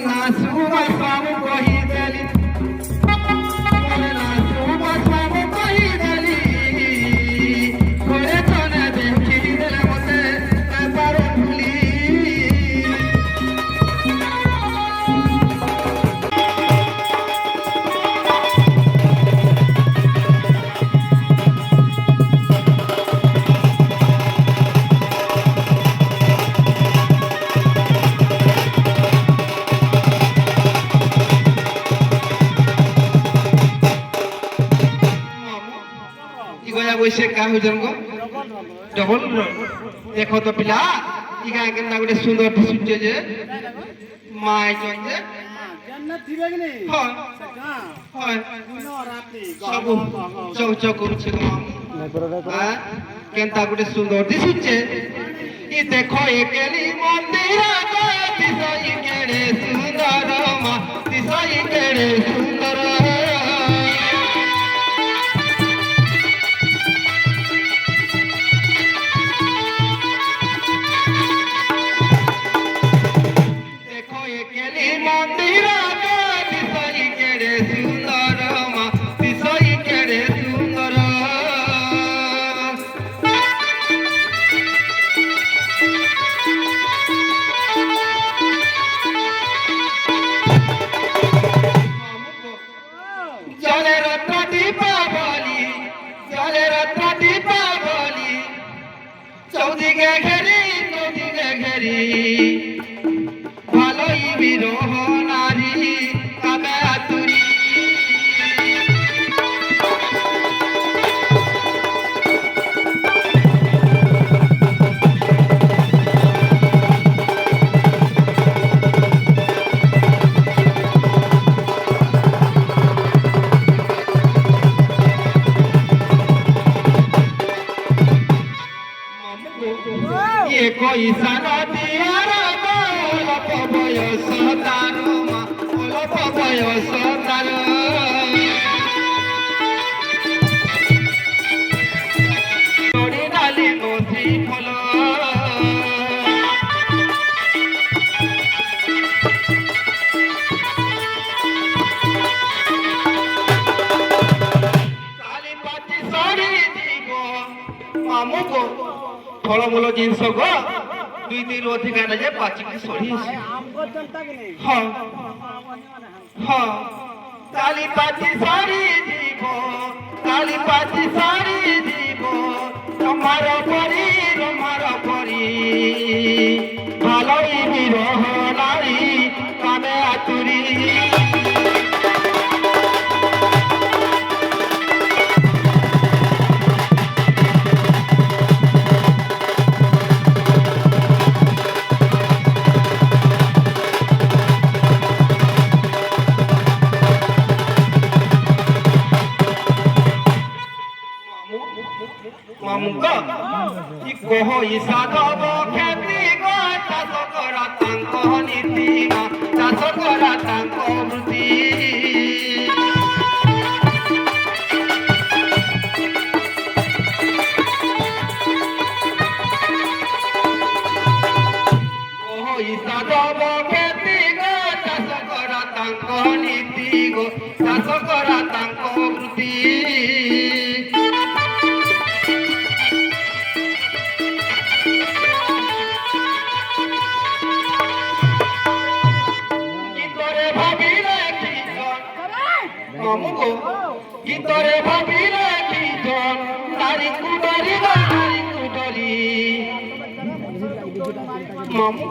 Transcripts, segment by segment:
না সুবাস বাবু কহিদেলি মোরে না সুবাস বাবু কহিদেলি ঘরে তনে দেখি দেলে মতে পারে ভুলি বসে কা হইজন গো ডবল দেখো তো পিলা ইগা কেননা গোটে সুন্দর দিশুছে যে মাই যে জান্নাত থিবে কি নি হয় হয় দিন রাতি সব চৌচৌ করছে গো হ্যাঁ কেনতা গোটে সুন্দর দিশুছে ই দেখো একেলি মন্দির গো দিশাই কেড়ে সুন্দর মা দিশাই কেড়ে সুন্দর চৌদিকে ঘেরি ভালোই বিরহ নারী কামে আতুরি কই সানদিয়ার অল্প বয়স তার মা অল্প বয়স তার নড়ি ডালি নথি ফল কালি পাতি সরি দিব মামুকো ফলমূল জিনিস গো দুই দিন অধিকা না যে পাচিকি সরি হ্যাঁ হ্যাঁ কালি পাতি সরি দিব কালি পাতি সরি দিব তোমার পরি ভালোই বিরহ নারী কামে আতুরি কহ ইসাদব খ্যাতি গো চাষ করা তাঙ্ক নীতি চাষ করা তাঙ্ক বৃত্তি কহ ইসাদব খ্যাতি গো চাষ করা তাঙ্ক নীতি গো চাষ করা তাঙ্ক বৃত্তি গীতরে ভাবিলে কি জন নারী কুডরি মামু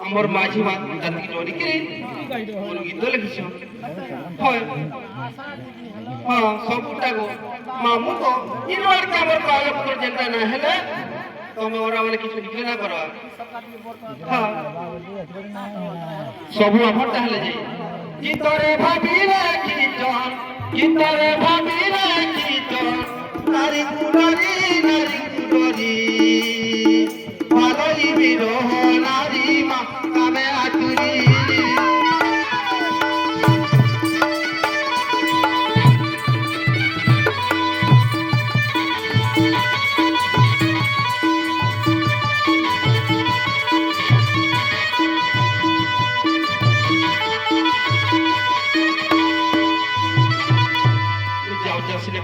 আমার মাঝি জাতি ডরি কি গীত লিখিছ হয় হ্যাঁ সবুটা গো মামু তো ইনবার কে আমার কাগজপত্র যেটা না হেলে তুমি ওরা মানে কিছু লিখলে না করো হ্যাঁ সবু আমার তাহলে যাই গীতরে ভাবিলে কি জন গীতরে ভাবিলে কি জন নারী কুডরি ভালোই বিরহ নারী মা কামে আতুরি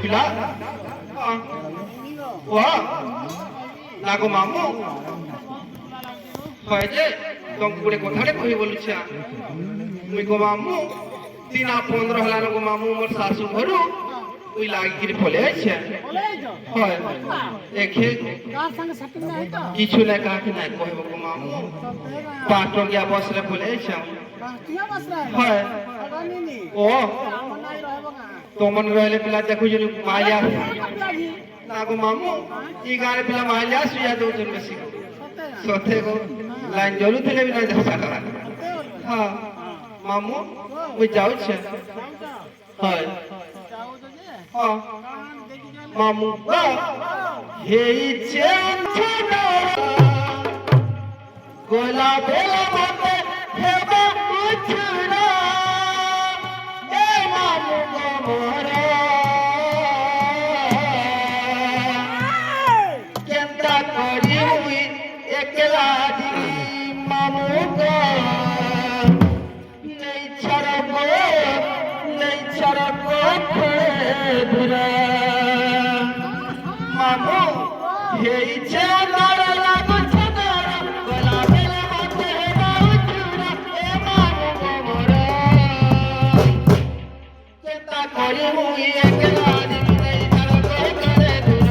পিলা ও লাগো মামু হয় যে তোমাকে গোটে কথাଟେ কহি বলুছি মুই গো মামু 3-15 হলানো গো মামু মোর শাশু ঘরু ওই লাগিকিরি পলে আইছে হয় দেখে কিছু না কাকে না কহিব গো মামু 5 টঙ্কিয়া বসরে পলে আইছে হয় ও তোমন রইলে পিলা দেখু যদি মাইয়া না গো মামু ই গারে পিলা মাইয়া সুয়া দউছন বেশি সতে গো লাইন জলু থিলে বি না দেখা করা হ্যাঁ মামু ওই যাউছে হয় হ্যাঁ মামু হেইছে গোলা বেলা মতে হেবা উছড়া এ মামু গো মোরে কেনতা করি মুই একলা দিবি মামু গো নেই ছাড়া গো ফেরা মামু হেইছে নড় লাগছে নড় গলা বেলা মতে হেবা উছড়া এ মামু গো মোরে কেনতা করি মুই একলা দিবি নেই ছাড়া গো করে দূর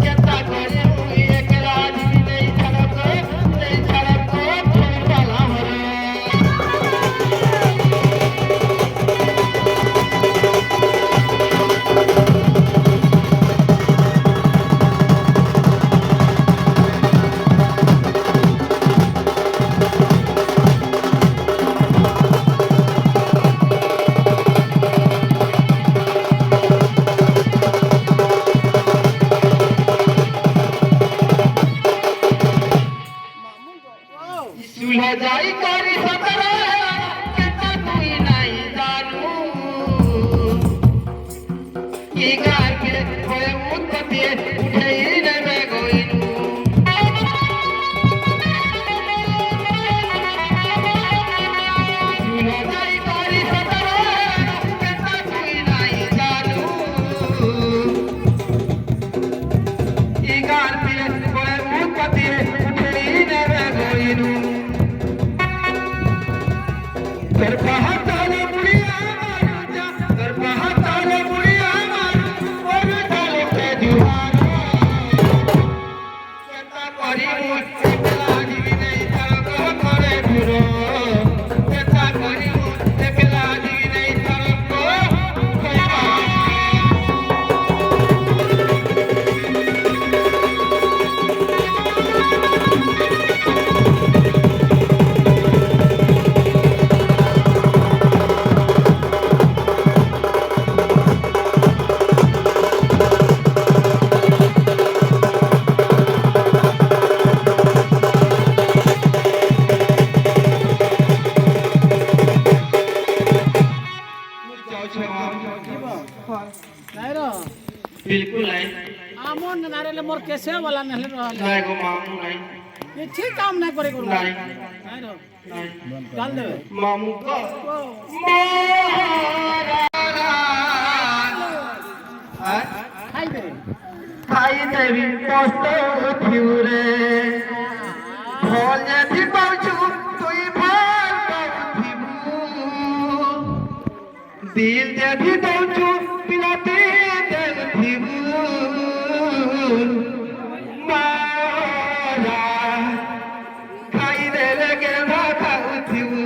কেনতা করি মুই একলা দিবি নেই ছাড়া গো পালা হরে सुलह जाई करी सतरा केता कोई नहीं जानू की गार के होए मुत्ते उठे ने में गोइनू सुलह जाई करी सतरा केता कोई नहीं जानू की गार के होए मुत्ते उठे ने में गोइनू गरबा ताले बुढ़िया मारूजा गरबा ताले बुढ़िया मारू और ताले पे जुहारा केता करी मुई एकला जीवी नहीं तरको करे फिरो केता करी मुई एकला जीवी नहीं तरको बिल्कुल नहीं আমন নারেলে মোর কেসে वाला নহলে रहल नहीं गो मामू नहीं ये ठीक काम नहीं करे गुरु नहीं नहीं रो नहीं डाल दे मामू को खाई दे खाई देवी पोस्तो उठिउरे भोल जथि पाउछु तुई भाल पाउथिबु दिल जथि दउछु पिलाते देखिबु मारा खाई देले के ना खाउथिबु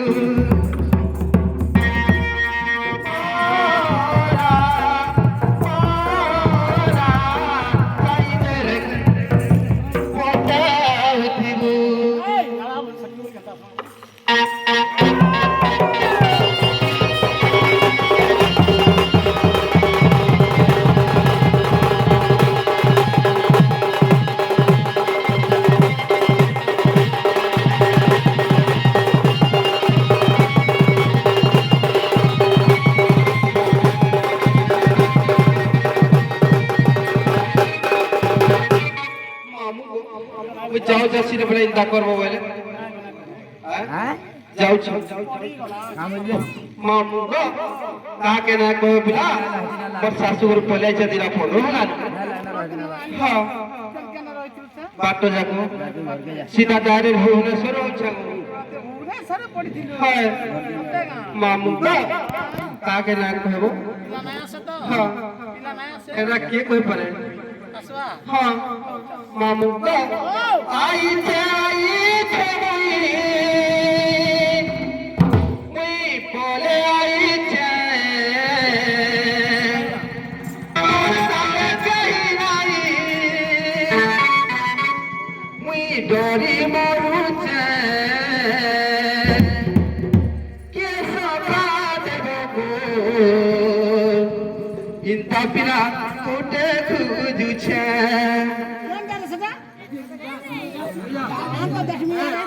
जाओ जासी रे बड़ा इंदा करबो बोले हैं ଯାଉଛି ମାମୁଁ ଗୋ କାହାକେ ନା କହ ପିଲା ମୋର ଶାଶୁ ଘରୁ ପଲେଇଛନ୍ତି ନା ଫୋନ ହେଲା ହଁ କେନ ରହିଛୁ ସେ ବାଟ ଯାକ ସିଧା ଡାଇରେକ୍ଟ ଭୁବନେଶ୍ୱର ଅଛି ଭୁବନେଶ୍ୱର ପଡ଼ିଥିଲୁ ହଁ କେତେ ଗାଁ ମାମୁଁ ଗୋ କାହାକେ ନା କହିବ ପିଲା ନାଇଁ ଆସେ ତ ହଁ ପିଲା ନାଇଁ ଆସେ ଏଟା କିଏ କହିପାରେ আসবা ହଁ ମାମୁଁ ଗୋ ଆଇଛେ ଆଇଛେ ମୁଇଁ ପଲେ ଆଇଛେ डोरी मरुचे के सका देबो इंता पिला कोटे खुजुछे কোন গানে সেটা আমা দেখমি রে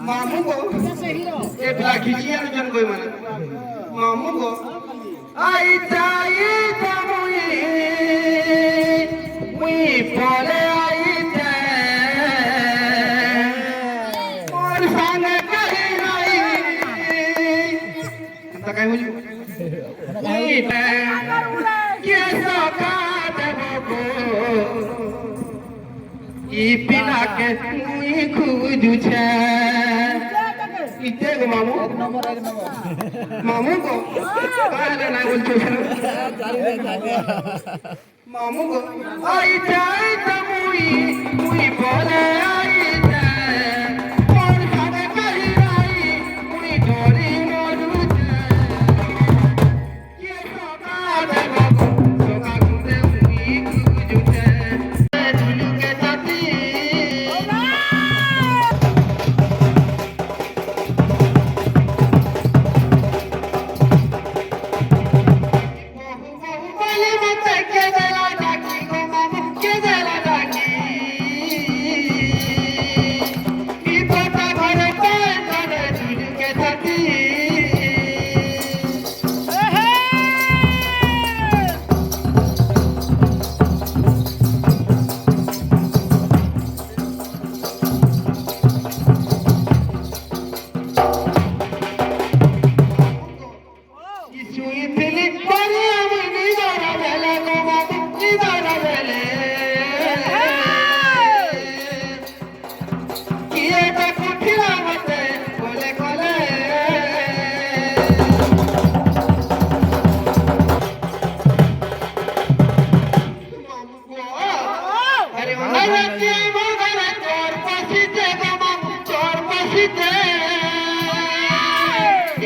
मामू को সে হিরো ए पिला खिचिया जन कोई माने मामू को आई जाई तमुई मुई पले आई ते मोर संग कहि नाही अंत काय होली मुई ते के सका देबो ई पिला के मुई खुजुछे इते गो मामू मामू को कहले ना बोलछो मामू को आई जाई तमुई मुई बोले आई जा मोर खाने कहि नाही मुई डोरी मरुचे के सका देबो सका गुते मुई खुजुछे दुलु के जाती बोले मत के देला डाकी गो मामू के देला डाकी ई पता घरे पे करे दुलु के जाती इसुई दिली परी अमनी दरा बेले गो मामू नी दरा बेले किए ते कुठिला मते बोले कोले मामू को अरे मरती मगरे चोर पसीते गो मामू चोर पसीते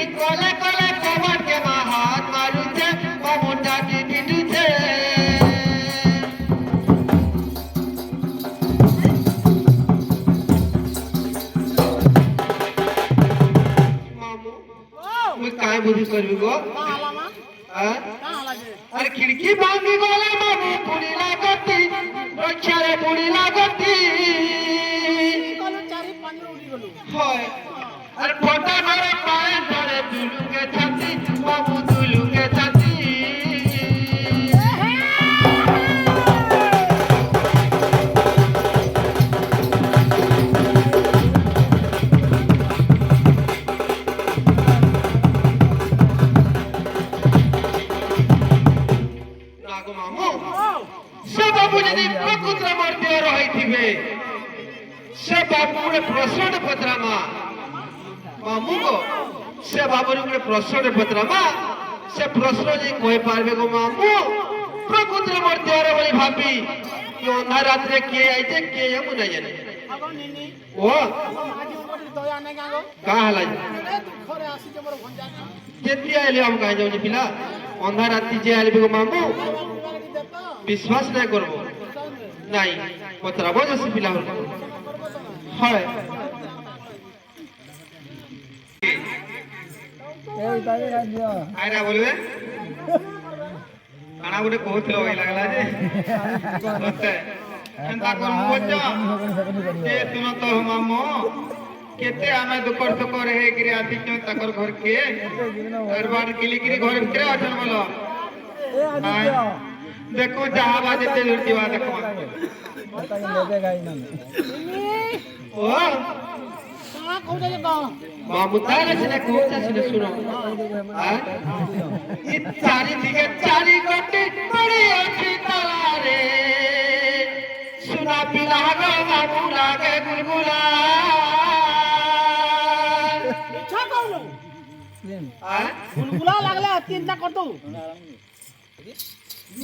ई कोले कोले कबर के हाथ मारुते मामू डाटी डिडुते मामू मैं काय बुद्धि करबी गो কালামা हां কালাজে अरे खिड़की भांगी गोले मामू पुड़ी लागती रक्षारे पुड़ी लागती কলো চারি পানি উড়ি গলু হয় अरे फोटा मारे पाए धरे दुलू के छाती मामू दुलू के छाती नागो मामू से बाबू यदि प्रकृत्र मर्त्य रहिथिबे से बाबू गुटे प्रश्न पत्रमा मामू को से बाबू गुटे प्रश्न पत्रमा से प्रश्न जे कहि पारबे गो मामू प्रकृत्र मर्त्य रे बोली भाबी कि अंधार रात रे के आइते के हम नहीं जाने আগো নিনি ओ আজি উপরে দয়া নাই গাগো का हला এ দুঃখরে আসি যে মোর ভঞ্জা केती आइले हम कहि जाऊ पिला अंधार रात जे आइले गो मामू দেতা विश्वास नहीं करबो नहीं पत्रबो जसी पिला हो হয় এই তাই রাজ্য आयरा बोलबे काना गुटे कहथिलो भाई लागला जे मते एंता कर बोझ के तुम तो मामो केते आमे दुकर दुकर हे गिरे आती क्यों तकर घर के दरबार किलिकिरी घर भितरे अछन बोलो এ আদিত্য देखो जहां बाजे ते लुटिवा देखो নিনি ओ କହୁଛ ଯେ କଣ ମାମୁ ତାର ସିନା କହୁଛ ସିନା ଶୁଣ ଏ ଚାରିଦିକେ ଚାରି ଗୋଟି ପଡ଼ି ଅଛି ତାଲାରେ ସୁନା ପିଲା ଗো ମାମୁ ଲାଗେ ଗୁଲଗୁଲା ইচ্ছা করলো বুলবুলা লাগলে তিনটা কত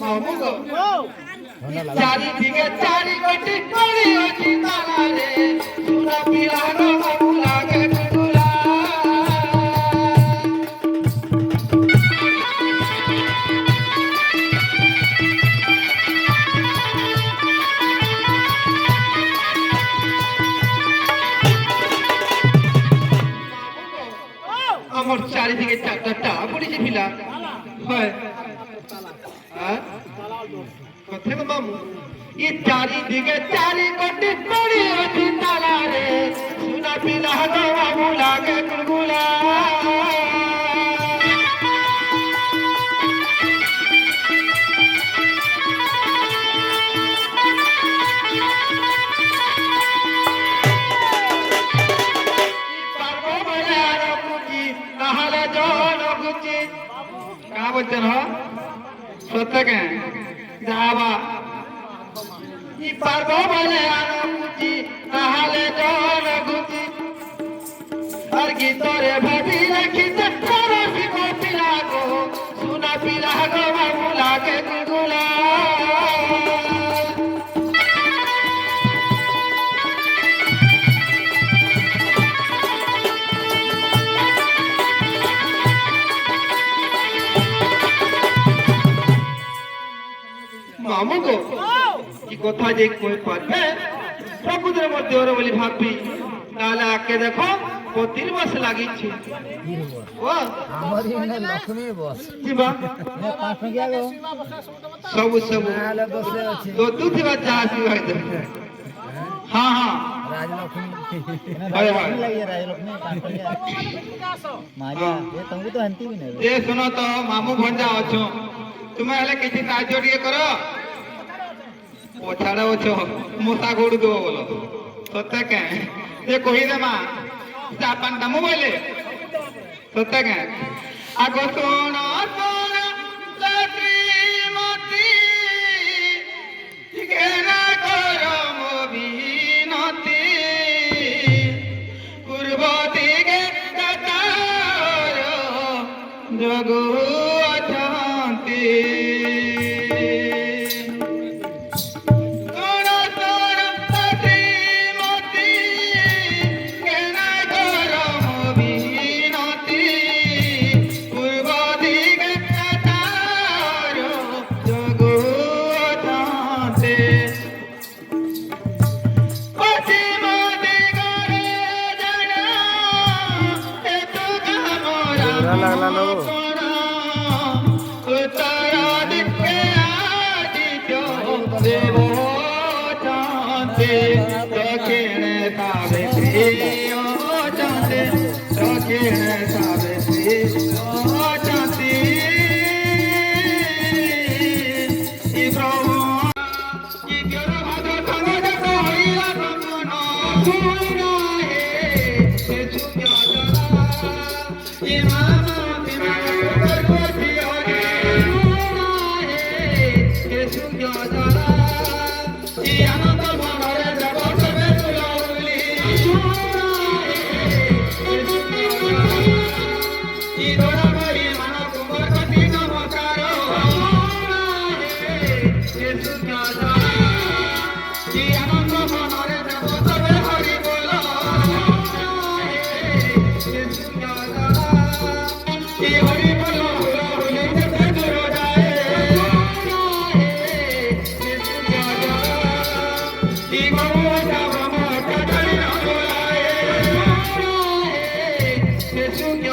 মামু গো ও চারিদিকে চারি গোটি পড়ি আছে তালারে সুনা পিলা গো মামু লাগে গুলগুলা আমার চারিদিকে চারটা টা পড়েছে পিলা হয় হ্যাঁ কথা গো মামু এই চারিদিকে চারি গোটি পড়ি আছে তালারে সুনা পিলা গো মামু লাগে গুলগুলা क्या बोलते हो सत्य के जावा ई पारबो बोले आनो कुची नहाले जोन गुची हर गीतरे भाभी रखी ते करो सिको पिला को सुना पिला गो बाबू लागे गुलगुला মামু গো কি কথা যে কই পারবে প্রকৃতির মধ্যে ওরে বলি ভাববি নাহলে আকে দেখো প্রতির বস লাগিছে ও আমারই না লক্ষ্মী বস কিবা না পাঁচ গিয়া গো সবু সবু নালে বসে আছে তো তুই কিবা চাসি হয়তো হ্যাঁ হ্যাঁ রাজলক্ষ্মী হয় হয় লাগি রাজলক্ষ্মী পাঁচ গিয়া মারিয়া এ তুমি তো হন্তি भी नहीं এ শুনো তো মামু ভঞ্জা অছো তুমি হলে কিছু কাজ জড়িয়ে করো পছাড়ে অছো মোটা গোড় দেবো বলো সত্য কে এ কহি দেমা জাপান দামু বলে সত্য কে আগ শোন শোন চাকরি মতি কেনা করম বিনতি পূর্ব দিকে দাতার জগু অশান্তি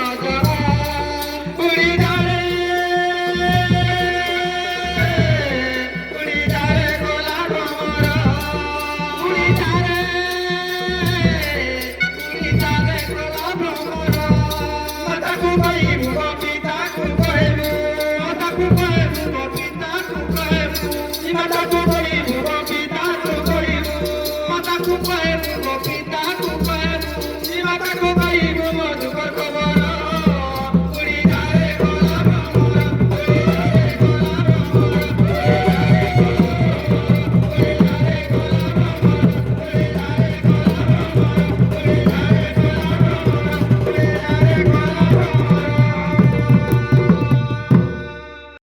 Yes,